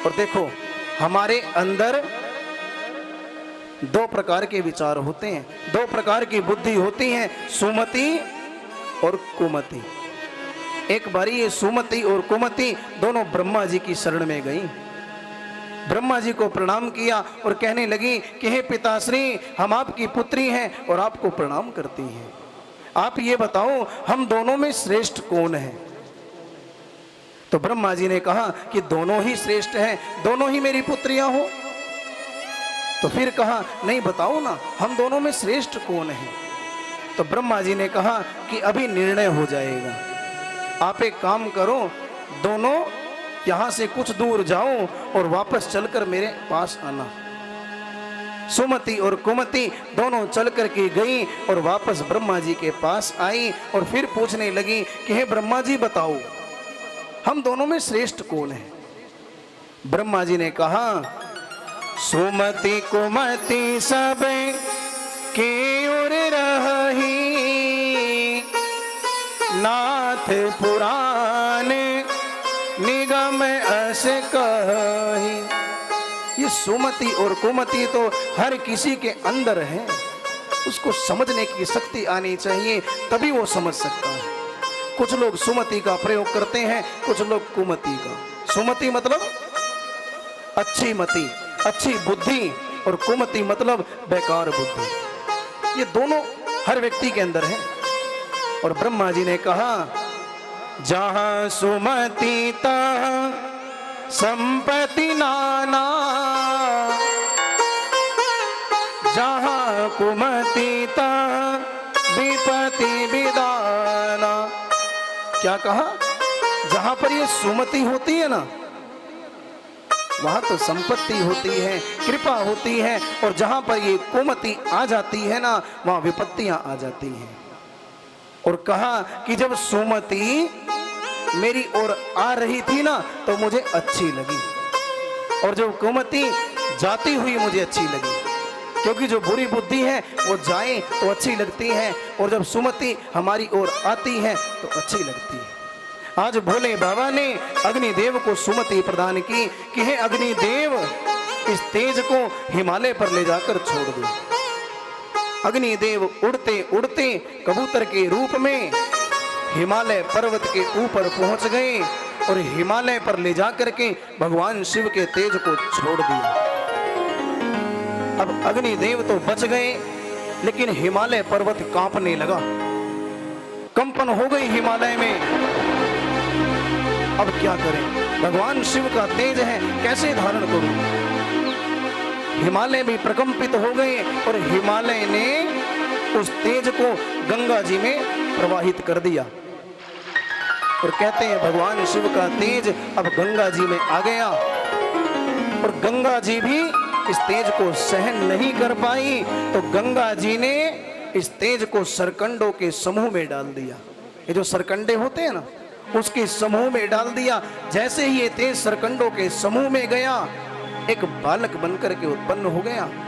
और देखो, हमारे अंदर दो प्रकार के विचार होते हैं, दो प्रकार की बुद्धि होती है, सुमति और कुमति। एक बारी ये सुमति और कुमति दोनों ब्रह्मा जी की शरण में गई। ब्रह्मा जी को प्रणाम किया और कहने लगी कि हे पिताश्री, हम आपकी पुत्री हैं और आपको प्रणाम करती हैं। आप ये बताओ, हम दोनों में श्रेष्ठ कौन है? तो ब्रह्मा जी ने कहा कि दोनों ही श्रेष्ठ हैं, दोनों ही मेरी पुत्रियां हो। तो फिर कहा, नहीं बताओ ना, हम दोनों में श्रेष्ठ कौन है? तो ब्रह्मा जी ने कहा कि अभी निर्णय हो जाएगा। आप एक काम करो, दोनों यहां से कुछ दूर जाओ और वापस चलकर मेरे पास आना। सुमति और कुमति दोनों चल करके गई और वापस ब्रह्मा जी के पास आई और फिर पूछने लगी कि हे ब्रह्मा जी बताओ, हम दोनों में श्रेष्ठ कौन है? ब्रह्मा जी ने कहा, सुमति कुमति सब की ओर रही, नाथ पुराण निगम अस कही। ये सुमति और कुमति तो हर किसी के अंदर है, उसको समझने की शक्ति आनी चाहिए, तभी वो समझ सकता है। कुछ लोग सुमति का प्रयोग करते हैं, कुछ लोग कुमति का। सुमति मतलब अच्छी मति, अच्छी बुद्धि, और कुमति मतलब बेकार बुद्धि। ये दोनों हर व्यक्ति के अंदर है। और ब्रह्मा जी ने कहा, जहां सुमति तहाँ संपत्ति नाना, जहां कुमति तहाँ विपत्ति विदाना। क्या कहा? जहां पर ये सुमति होती है ना, वहां तो संपत्ति होती है, कृपा होती है, और जहां पर ये कुमति आ जाती है ना, वहां विपत्तियां आ जाती हैं। और कहा कि जब सुमति मेरी ओर आ रही थी ना, तो मुझे अच्छी लगी, और जब कुमति जाती हुई मुझे अच्छी लगी। क्योंकि जो बुरी बुद्धि है वो जाए तो अच्छी लगती है, और जब सुमति हमारी ओर आती है तो अच्छी लगती है। आज भोले बाबा ने अग्निदेव को सुमति प्रदान की कि हे अग्निदेव, इस तेज को हिमालय पर ले जाकर छोड़ दो। अग्निदेव उड़ते उड़ते कबूतर के रूप में हिमालय पर्वत के ऊपर पहुंच गए और हिमालय पर ले जाकर के भगवान शिव के तेज को छोड़ दिया। अब अग्निदेव तो बच गए, लेकिन हिमालय पर्वत कांपने लगा, कंपन हो गई हिमालय में। अब क्या करें? भगवान शिव का तेज है, कैसे धारण करूं? हिमालय भी प्रकंपित हो गए और हिमालय ने उस तेज को गंगा जी में प्रवाहित कर दिया। और कहते हैं भगवान शिव का तेज अब गंगा जी में आ गया, और गंगा जी भी इस तेज को सहन नहीं कर पाई, तो गंगा जी ने इस तेज को सरकंडों के समूह में डाल दिया। ये जो सरकंडे होते हैं ना, उसके समूह में डाल दिया। जैसे ही ये तेज सरकंडों के समूह में गया, एक बालक बनकर के उत्पन्न हो गया।